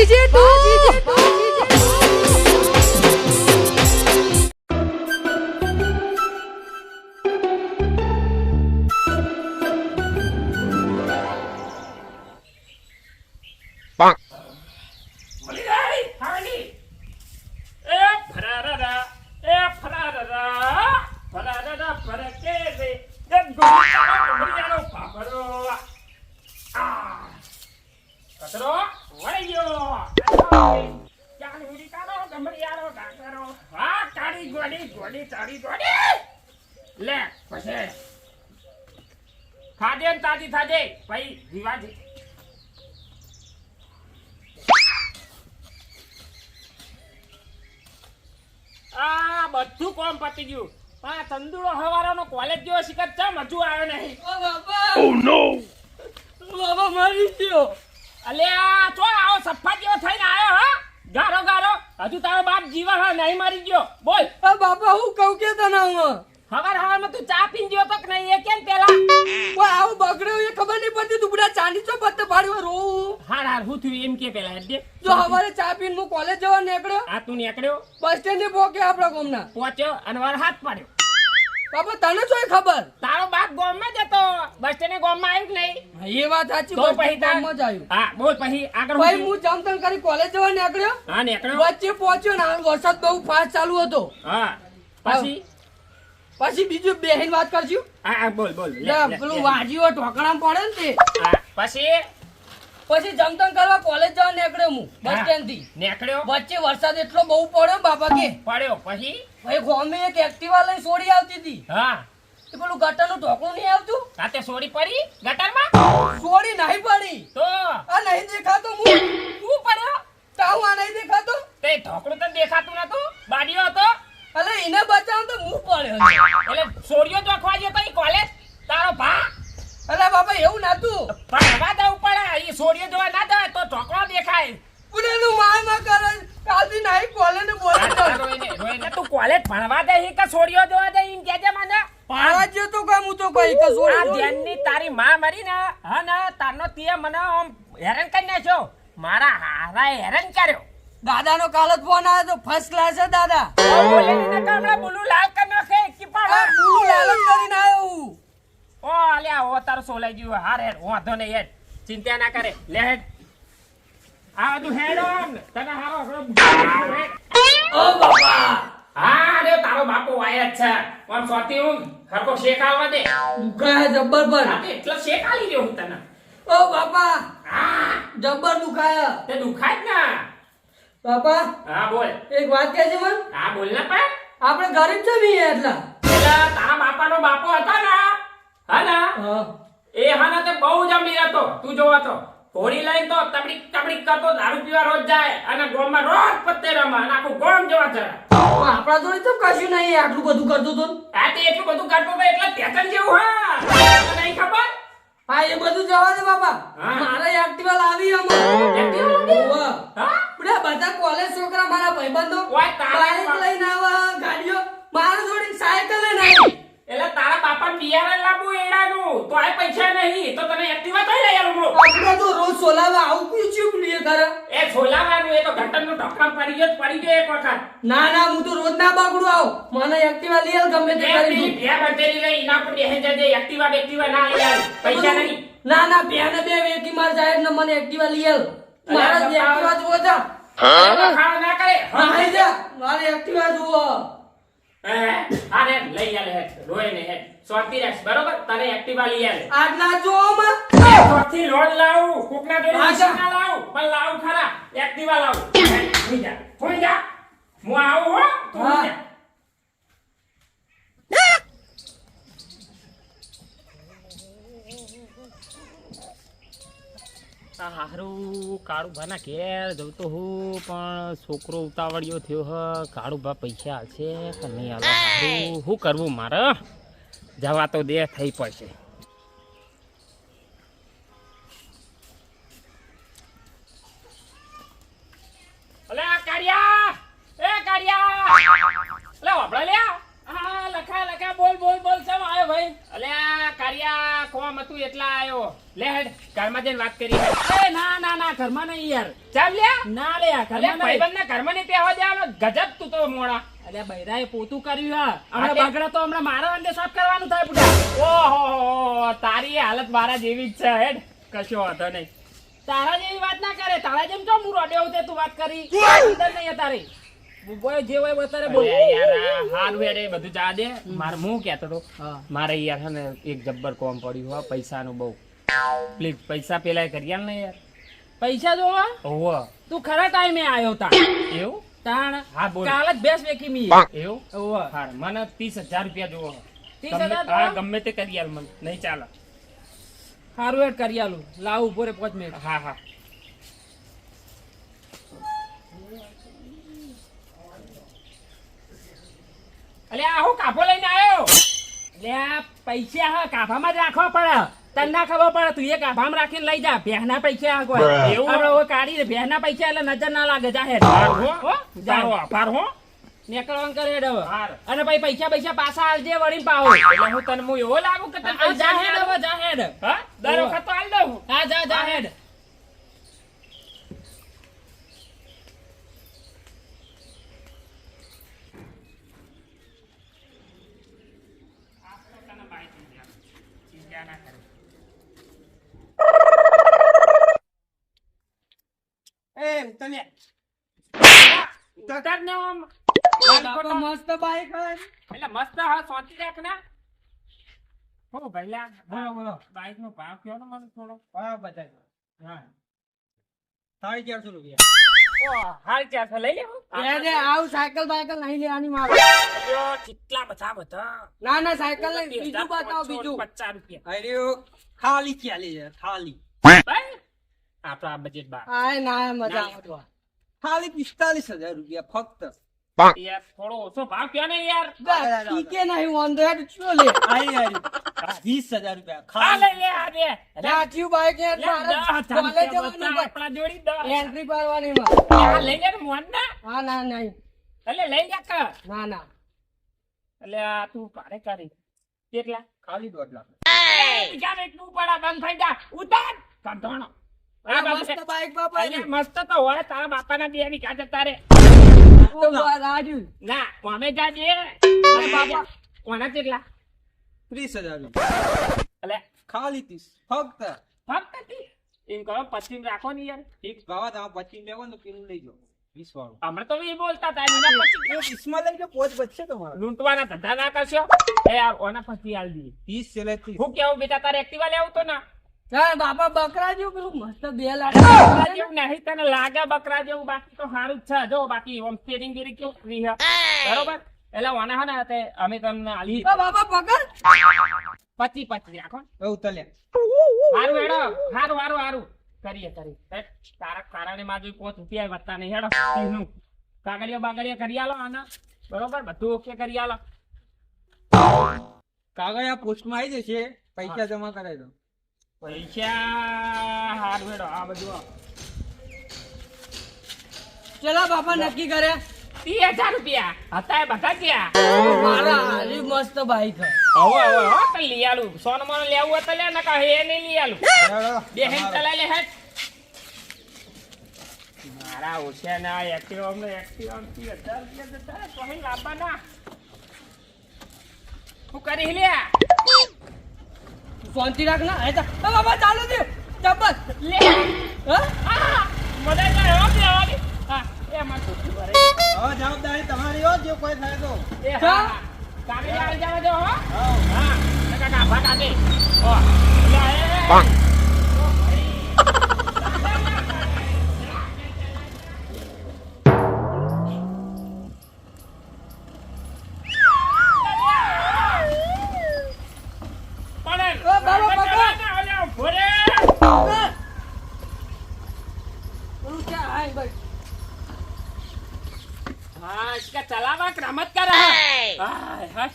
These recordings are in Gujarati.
જીજે તું બધું કોમ પતી ગયું. આ તંદુરો હવારાનો કોલેજ જેવો શિકર ચમ હજુ આવ્યો નહીં. ઓ બાબા ઓ નો બાબા મારી ગયો. અલ્યા ચો આવો સફા જેવો થઈને આવ્યો હા ગારો ગારો હજુ તારો બાપ જીવા હા નહીં મરી ગયો. બોલ આ બાબા હું કહું કે તને હું હવારમાં તું ચા પીન ગયો તો કે નહીં એ કેમ પેલા ઓય આવું બગડ્યો એ ખબર નહીં પડતી તું બડા ચાંદી ચો પત્તે પાડ્યો રો હાર હું થયું એમ કે પેલા દે જો હવારે ચા પીન હું કોલેજ જવા નીકળ્યો. આ તું નીકળ્યો બસ સ્ટેન્ડ ને પોકે આપડા ગામના પહોંચ્યો અને વાર હાથ પાડ્યો. બાબા તને જોઈ ખબર તારો બાપ ગામમાં જતો બસ સ્ટેન્ડ ગામમાં આવ્યું કે નહીં? એ વાત સાચી. તો પછી ગામમાં જ આવ્યું. હા બોલ પછી આગળ ભાઈ હું જમતમ કરી કોલેજ જવા નીકળ્યો. હા નીકળ્યો. વચ્ચે પહોંચ્યો ને વરસાદ બહુ ફાસ્ટ ચાલુ હતો. હા પછી પછી બીજું બેહીન વાત કરશું. હા બોલ બોલ પેલું વાજીઓ ઢોકળામાં પડે ને તે હા પછી જમતમ કરવા કોલેજ જવા નીકળ્યો હું બસ સ્ટેન્ડ થી નીકળ્યો. વચ્ચે વરસાદ એટલો બહુ પડ્યો બાપા કે પડ્યો પછી ભાઈ ગોમે એક એક્ટિવા લઈને છોડી આવતી હતી. હા એ પેલું ગટરનું ઢોકળું નહીં આવતું રાતે સોડી પડી ગટરમાં છોડી નહીં પડી તો આ નહીં દેખાતો હું તું પડ્યો તાવ આ નહીં દેખાતો તે ઢોકળું તો દેખાતું નતું બાડીઓ હતો અલે એને બચાવ તો હું પડ્યો એટલે સોડિયો જોખવા ગયો તો ઈ કોલેજ તારો ભા અલે બાપા એવું નતું પણ હવા દઉં પડે ઈ સોડિયો જોવા ના જાય તો ઢોકળો દેખાય પુનેનું માર કરે કાલથી નહીં કોલેજ ને બોલે રોઈને તું કોલેજ ભણવા દે કે સોડિયો જોવા દે ઈમ કેજે મને પાવા જે તો કામ હું તો કઈ કે આ છોડી ધ્યાનની તારી માં મરી ને હા ને તારનો તે મને આમ હેરાન કરી નાખ્યો મારા હારા હેરાન કર્યો દાદાનો કાલ જ ફોન આવ્યો તો ફર્સ્ટ ક્લાસ છે દાદા બોલે ને કામડા બોલું લાલ કર નાખે કી આ પૂરું લાલચ કરીને આવ્યો હું ઓ અલ્યા ઓ તારો સોલાઈ ગયો હાર હેડ વાંધો નહીં હેડ ચિંતા ના કરે લે હેડ આ બધું હેડ ઓમ તને હારો ઓ બાપા હા રે તારો બાપુ આયા જ છે પણ સોતી હું ખરકો શેક આવવા દે દુખાય જબ્બર પર આ એટલે શેક આલી રહ્યો હું તને ઓ બાપા હા જબ્બર દુખાય તે દુખાય જ ને બાપા હા બોલ એક વાત કહે છે મન હા બોલ ને પણ આપણે ગરીબ છે બી એટલા પેલા તારા બાપાનો બાપો હતો ને હા ને હા એ હાના તે બહુ જ અમીર હતો તું જોવા તો ઘોડી લઈને તો તબડીક તબડીક કરતો દારૂ પીવા રોજ જાય અને ગોમમાં રોજ પત્તે રમે અને આખું ગોમ જોવા ચડે આપણા જોડે તો કશું નહીં આટલું બધું કરતું હતું આ તે એટલું બધું કરતો તો એટલે પેટર્ન જેવું હા તને નહીં ખબર હા એ બધું જવા દે બાપા હા. મારે એક્ટિવા લાવી અમાર Activa લાવી? ઓવા હા બધા બધા કોલેજ છોકરા મારા ભાઈબંધો ઓય તારા બાઈક લઈને આવા ગાડીઓ મારા જોડે સાયકલ લઈને આવી એટલે તારા બાપા બિયારણ લાવવું એડાનું તો આ પૈસા નહીં તો તને એક્ટિવા થઈ જાય યાર આપણે તો રોજ સોલાવા આવું પૂછ્યું લીએ કરે એ છોલાવાનું એ તો ઘટનનું ઢોકળા પડી ગયો એક વખત ના ના હું તો રોજ ના બાગડું આવ મને એક્ટિવા લઈ આલ ગમે તે કરી દઉં બે બંધેલી લઈ એના પર બેહી જજે એક્ટિવા ના લઈ આવ પૈસા નહીં ના ના બેને બે વેકી માર જાય ને મને એક્ટિવા લઈ આલ મારા જ એક્ટિવા જોવો જા ખાવા ના કરે હા જા મારે એક્ટિવા જોવો અરે લઈ આલે હેડ રોય ને હેડ સોતી રહેશ બરોબર તને એક્ટિવા લઈ આલે આજના જો માં સોથી લોન લાવ કોકના જોડે આશા. ના લાવ પણ લાવ ખરા એક્ટિવા લાવ હોઈ જા હું આવું હો તું હા. હોઈ જા હારું કાળુ ભાના ઘેર જવું તો હું પણ છોકરો ઉતાવળિયો થયો હ કાળુ ભા પૈસા હાલશે કે નહીં હાલે હારું શું કરવું મારે જવા તો દે થઈ પડશે અલે કાળિયા એ કાળિયા અલે વાપડા લે હા લખા બોલ બોલ બોલ સમ આયો ભાઈ અલે કાળિયા કોમ તું એટલા આયો લે હેડ ઘરમાં જઈને વાત કરી હેડ. એ ના ના ના ઘરમાં નહીં યાર. ચાલ લ્યા ના લે અલે ઘરમાં નહીં. ભાઈબંધના ઘરમાં નહીં બેહવા દેવાનો ગજબ તું તો મોડા. અલ્યા બૈરાએ પોતું કર્યું હા. હા, હમણાં તે- બગડા તો હમણાં મારા અંદે સાફ કરવાનું થાય બુડા. ઓહો તારી હાલત મારા જેવી જ છે હેડ કશો વાંધો નહીં. તારા જેવી વાત ના કરે. તારા જેમ જો હું રોડ્યો તે તું વાત કરી. અંદર નહીં તારી. બોય જે હોય બતારે બોલ. અરે યાર હારું હેડ એ બધું જા દે. મારે હું કહેતો તો હા. મારે યાર છે ને એક જબ્બર કોમ પડ્યું હો પૈસાનું બહુ. પ્લીઝ પૈસા પેલા કરી આલ ને યાર. પૈસા જોવા ઓહો તું ખરા ટાઈમે આવ્યો તા. એવું તાણ હા, બોલ. કાલ જ બેસ વેકી મી. એવું ઓહો. હા મને 30,000 રૂપિયા જોવો. 30,000 ગમે- હા જોવો? ગમે તે કરી આલ મને નહીં ચાલે. હારું હેડ કરી આલું. લાવ ઉભો રે 5 મિનિટ. હા હા અલે આ હું કાપો લઈને આવ્યો. લે આ પૈસા હા કાભામાં જ રાખવા પડે. તને ના ખબર પડે તું એ કાભામાં રાખીને લઈ જા. ભેહના પૈસા હા કોઈ. એવું? આપણે હવે કાઢી દે. ભેહના પૈસા એટલે નજર ના લાગે જાહેર. હારું હો. હો? તારો આભાર હો. નીકળવાનું કરે હેડ હવે. હારું. અને પછી પૈસા પાછા આલજે વળીને પાવો. એટલે હું તને હું એવો લાગુ કે તને આ પૈસા જાહેર નહીં હવે આલું? જાહેર. હા દર ઓહો. વખત તો આલ દઉં. હા જા જાહેર. ચિંતા ના કરે. ઉતાર ને આમ. બાપા મસ્ત બાઈક હોય. એટલે મસ્ત હા સોચી રાખ ને. હો ભઈલા બોલો બોલો બાઈક નો ભાવ કયો ને મને થોડો. હા બતાવી હા 450 રૂપિયા ઓ હાલ 400 લઈ લેવું. લે આવું સાયકલ બાયકલ નહીં લેવાની મારે. અલ્યો, કેટલા બધા ના ના સાયકલ નહીં. બીજું બતાવો બીજું. 50 રૂપિયા અરે ખાલી 40 છે ખાલી ભાઈ આપણા બજેટ બાર. આય ના મજા ના. આવે તો. ખાલી 45,000 રૂપિયા ફક્ત યાર થોડો ઓછો ભાવ કયો ને યાર. ઠીકે નહીં વાંધો હેડ શું લે. આઈ આઈ 20,000 રૂપિયા આ ખાલી લઈ લે આ દે. રાખ્યું બાઈક યાર લે, મારે 10,000 કોલેજ રૂપિયા જવાનું બતા, ભાઈ. આપણા જોડી 10,000. એન્ટ્રી પાડવાની માં. આ લઈ લે ને મોહન ના. હા ના નહીં. એટલે લઈ જા કર. ના ના. એટલે આ તું ભાડે કરી કેટલા? ખાલી 2 લાખ બીજા વેચવું પડે બંધ થઈ જા. ઉતાર કંટાળો. આ આ બાપુ મસ્ત બાઈક બાપા અલ્યા, મસ્ત તો હોય તારા બાપાના બે ની કાચે તારે. રાજુ. ના કોમે જાજે. બાપા. કોના કેટલા? 30,000 રૂપિયા એટલે ખાલી 30 ફક્ત ફક્ત તી. એમ કરો 25 રાખો ને યાર. એક બાવા તમે 25 લેવો ને તો પેલું લઈ જાઓ 20 વાળું હમણાં તો એ બોલતા હતા એના 25 20 માં લઈ જાઓ પોચ બચશે તમારે લૂંટવાના ધંધા ના કરશો. એ યાર ઓના પછી આલ દી. 30 છેલ્લે 30 હું કેવું બેટા તારે એક્ટિવા લેવું તો ના. હા બાપા બકરા જેવું પેલું મસ્ત 2 લાખ. બકરા જેવું નહીં તને લાગે બકરા જેવું બાકી તો સારું જ છે. જો બાકી હોમ સ્ટેરિંગ ગીરી કેવું ફ્રી છે બરોબર. એટલે ઓના હે ને તે અમે તમને આલી આ બાપા પકડ. 25 રાખો. હવે ઉતર્યા હારું હેડો હારું હારું હારું કરીએ હેડ. તારા કારણે માં જો 5 રૂપિયા વધતા નહીં હેડો. એનું કાગળિયા બાગળિયા કરી આલો આના બરોબર બધું ઓકે કરી આલો. કાગળ આ પોસ્ટમાં આવી જશે પૈસા જમા કરાવી દો પૈસા હારું હેડો આ બધું ચલા બાપા નક્કી કરે. 30,000 રૂપિયા હતા એ બધા ગયા. મારા હારી મસ્ત બાઈક છે. હવે હવે હો તો લઈ આલું. સોનું મોનું લેવું હોય તો લે નકા હે નહીં લઈ આલું. હેડો, બે હેડ તમારો. ચલાઈ લે હેડ. મારા ઓછા ના એક્ટિવા અમને એક્ટિવા 30,000 રૂપિયા જતા રહે, તો અહીં લાંબા ના. શું કરી લ્યા શાંતિ રાખ ના. એ બાપા ચાલુ દે. જબર. લે હા? આ મદદ ના હો કે આવાની. હા એ માં ટોપી ભરે. હવે જવાબદારી તમારી હો જો કોઈ થાય તો એ હા? હા કાગે આવી જવા દો હો. હા હા નકા કાફા કાગે. હો લે એ પેલું છે, હાય ભાઈ. ચલાવા રમત કરે હાય હાય.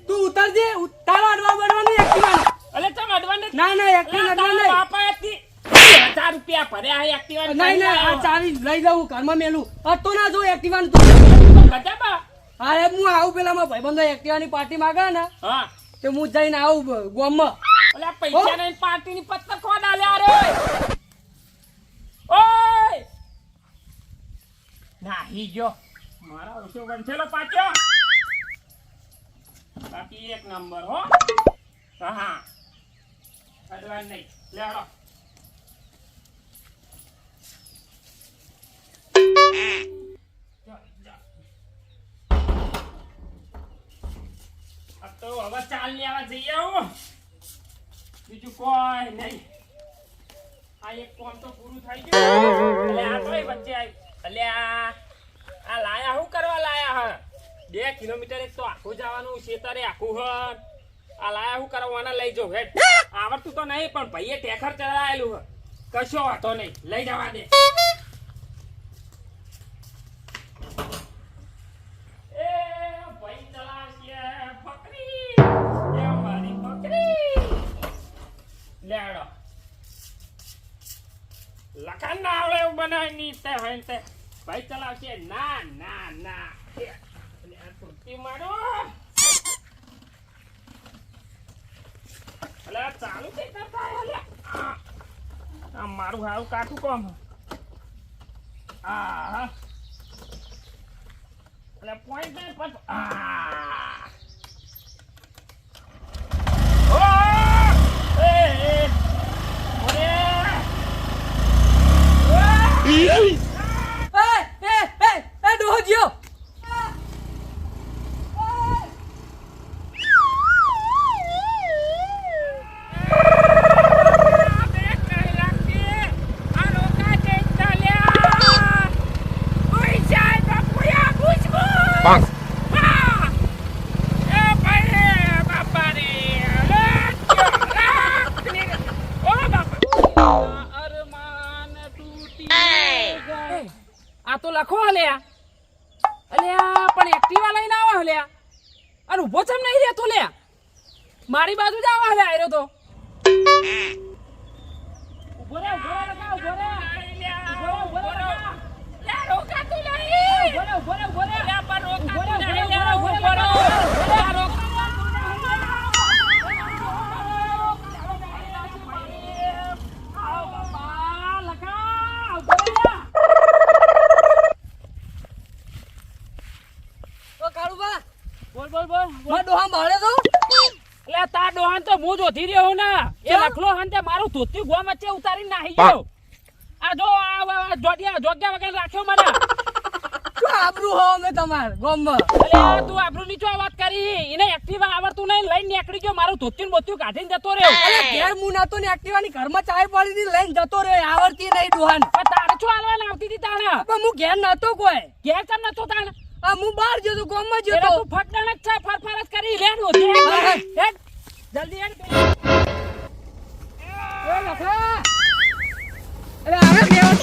તું ઉતરજે. તારો અડવા બડવાનું એક્ટિવા. અલે ચમ અડવાને ના ના એક્ટિવા અડવા નહીં. બાપા હતી 1000 રૂપિયા ભર્યા હે એક્ટિવા નહીં નહીં આ ચાવી લઈ જાઉં ઘરમાં મેલું. હતો ના જો એક્ટિવાનું તું. ગજબા. અરે હું આવું પેલા મારા ભાઈબંધો એક્ટિવાની પાર્ટી માંગે ને હા તો હું જઈને આવું ગોમમાં. અલે પૈસા નહીં પાર્ટીની પત્તર કોણ આલ્યા રે ઓય નાહી ગયો મારા ઓછો વંશેલો પાછો બાકી એક નંબર હો હા અડવાન નહીં લેડો તો હવે ચાલ લેવા જઈએ હું બીજું કોઈ નહીં આ એક કોમ તો પૂરું થઈ ગયું એટલે આ તોય વચ્ચે આવી એટલે આ લાયા શું કરવા લાયા હ 2 કિલોમીટર એક તો આખું જવાનું ખેતરે આખું હ આ લાયા શું કરવાના લઈ જાઉં હેડ આવડતું તો નહીં પણ ભાઈએ ટેખર ચડાયેલું હ કશો વાતો નહીં લઈ જવા દે લેડો લખાણ ના આવડે એવું બનાવી ની તે હોય તે ભાઈ ચલાવશે ના ના ના અને આ કુર્તી મારો અલે ચાલુ કે કરતા અલે આ મારું હારું કાઠું કોમ આ અલે પોઈન્ટ ને પટ આ ડોહજીઓ આ તો લખો હલ્યા અલ્યા પણ એક્ટિવા લઈને આવો હલ્યા અને ઉભો ચમ નહીં રહેતો લ્યા મારી બાજુ જ આવા હલ્યા આયરો તો ઉભો રે લગા ઉભો રે ઉભો રે લ્યા રોકા તું નહીં ઉભો રે લ્યા પર રોકા તું નહીં લ્યા ઉભો રે લ્યા રોકા આવ બાપા લખા ઉભો રે બોલ ડોહા મારે તો એટલે તાર ડોહાન તો હું જોતી રહ્યો હું ને એ લખલો હન તે મારું ધોતી ગોમ વચ્ચે ઉતારી નાહી ગયો આ જો આ જોગ્યા વગર રાખ્યો મને શું આબરૂ હો મે તમાર ગોમમાં અલે તું આબરૂ ની ચો વાત કરી એને એક્ટિવા આવડતું નહીં લઈને નીકળી ગયો મારું ધોતી બોત્યું કાઢીને જતો રહ્યો અરે ઘેર મુ નાતો ને એક્ટિવાની ઘરમાં ચાય પાડી દી લઈને જતો રહ્યો આવડતી નહીં ડોહાન તારે શું હાલવા આવતી હતી તાણે પણ હું ઘેર નતો કોઈ ઘેર કેમ નતો તાણે આ હું બહાર જતો ગામમાં એટલે જતો તું ફટણ જ છે ફરફર જ કરી લેડ હેડ જલ્દી હેડ એ લખા અરે આવે બેવ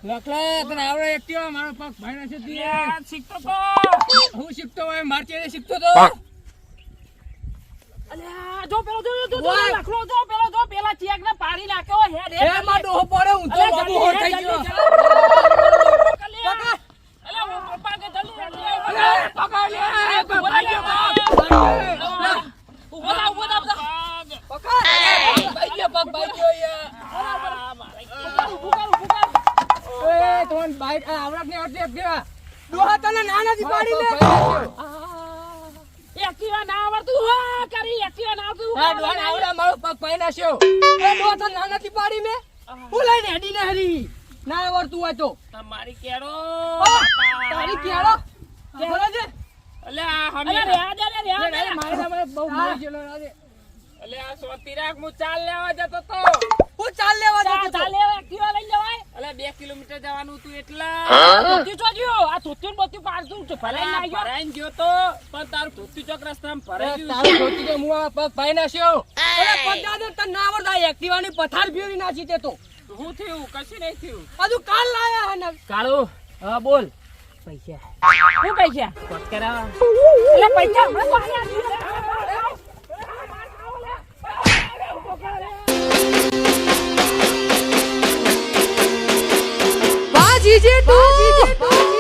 લખલા તને આવડે એક્ટિવા મારો પગ ભાઈ ના છે શીખતો તો હું શીખતો હોય મારચે શીખતો તો અલ્યા જો પેલો જો લખલો જો પેલા ચેક ને પાડી નાખ્યો હેડ એ માં ડોહો પડે હું તો બાબુ હો થઈ ગયો અલ્યા હું પપ્પા કે જલ્દી પકડ લે ઉભો થા પકડ ભાઈ ગયો પગ ભાઈ ગયો યાર ઉભો કર એ તોન બાઈક આવડત ને અડે દેવા ડોહા તને નાનાથી પાડી લે એક્ટિવા ના આવડતું હા કરી એક્ટિવા ના આવડતું હા ડોહા આવડા મારો પગ પાઈ નાખ્યો એ ડોહા તને નાનાથી પાડી મે હું લઈને હેડી ને હરી ના આવડતું હોય તો તમારી કેડો તારી કેળો બોલો છે અલ્યા હમે રે મારે તમે બહુ મરી ગયેલો આજે અલ્યા સોતી રાખ હું ચાલ લેવા જતો તો હું ચાલ લેવા જતો ચાલ લેવા એક્ટિવા લઈ જવાય અલ્યા 2 કિલોમીટર જવાનું તું એટલા ધોતી ચોજ્યો આ ધોતી બોતી પાડતું છે ભલાઈ ના ગયો ભરાઈ ગયો તો પણ તારું ધોતી ચોક રસ્તામાં ભરાઈ ગયું તારું ધોતી કે મુઆ પગ પાઈ નાખ્યો અરે પગ દાદા તને ના આવડતા એક્ટિવાની પથાર ફેરી નાખી તે તો હું થયું કશું નહીં થયું હજુ કાલ લાયા હને કાળુ હા બોલ. પૈસા શું પૈસા? કોટ કરાવો. એટલે પૈસા હમણાં તો આયા જ છે. Baji Jetu.